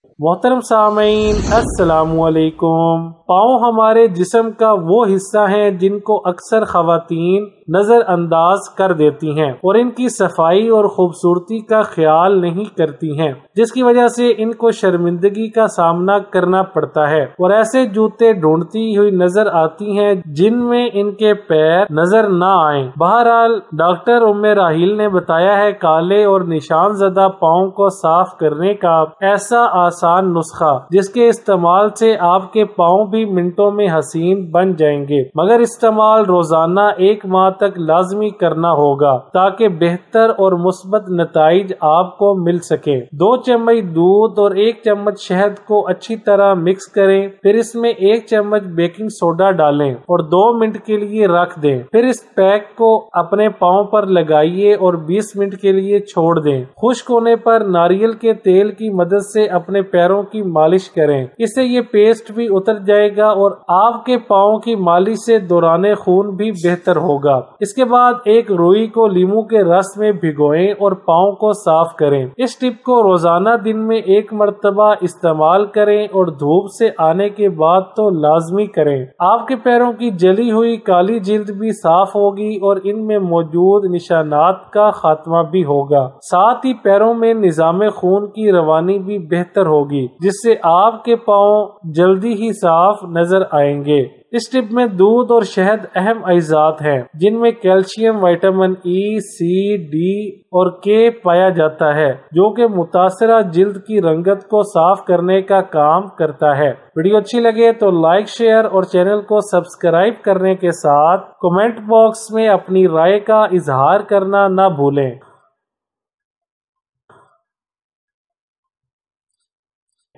मोहतरम सामीन अस्सलाम वालेकुम। पाँव हमारे जिस्म का वो हिस्सा है जिनको अक्सर ख़वातीन नजर अंदाज कर देती हैं और इनकी सफाई और खूबसूरती का ख्याल नहीं करती हैं, जिसकी वजह से इनको शर्मिंदगी का सामना करना पड़ता है और ऐसे जूते ढूंढती हुई नजर आती हैं जिनमें इनके पैर नजर न आए। बहरहाल डॉक्टर उम्मे राहील ने बताया है काले और निशान ज़दा पाँव को साफ करने का ऐसा आसान नुस्खा जिसके इस्तेमाल से आपके पाँव भी मिनटों में हसीन बन जाएंगे, मगर इस्तेमाल रोजाना 1 माह तक लाजमी करना होगा ताकि बेहतर और मुस्बत नताइज आपको मिल सके। 2 चम्मच दूध और 1 चम्मच शहद को अच्छी तरह मिक्स करें, फिर इसमें 1 चम्मच बेकिंग सोडा डालें और 2 मिनट के लिए रख दें। फिर इस पैक को अपने पाँव पर लगाइए और 20 मिनट के लिए छोड़ दें। खुश्क होने पर नारियल के तेल की मदद से अपने पैरों की मालिश करें, इससे ये पेस्ट भी उतर जाएगा और आपके पाँव की मालिश से दौरान खून भी बेहतर होगा। इसके बाद एक रुई को लीमू के रस में भिगोएं और पाँव को साफ करें। इस टिप को रोजाना दिन में 1 मर्तबा इस्तेमाल करें और धूप से आने के बाद तो लाजमी करें। आपके पैरों की जली हुई काली जिल्द भी साफ होगी और इनमें मौजूद निशानात का खात्मा भी होगा। साथ ही पैरों में निजाम खून की रवानी भी बेहतर होगी, जिससे आपके पाँव जल्दी ही साफ नजर आएंगे। इस टिप में दूध और शहद अहम अज़ात हैं जिनमें कैल्शियम, विटामिन ई, सी, डी और के पाया जाता है, जो कि मुतासरा जिल्द की रंगत को साफ करने का काम करता है। वीडियो अच्छी लगे तो लाइक, शेयर और चैनल को सब्सक्राइब करने के साथ कमेंट बॉक्स में अपनी राय का इजहार करना ना भूलें।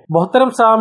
मोहतरम साहब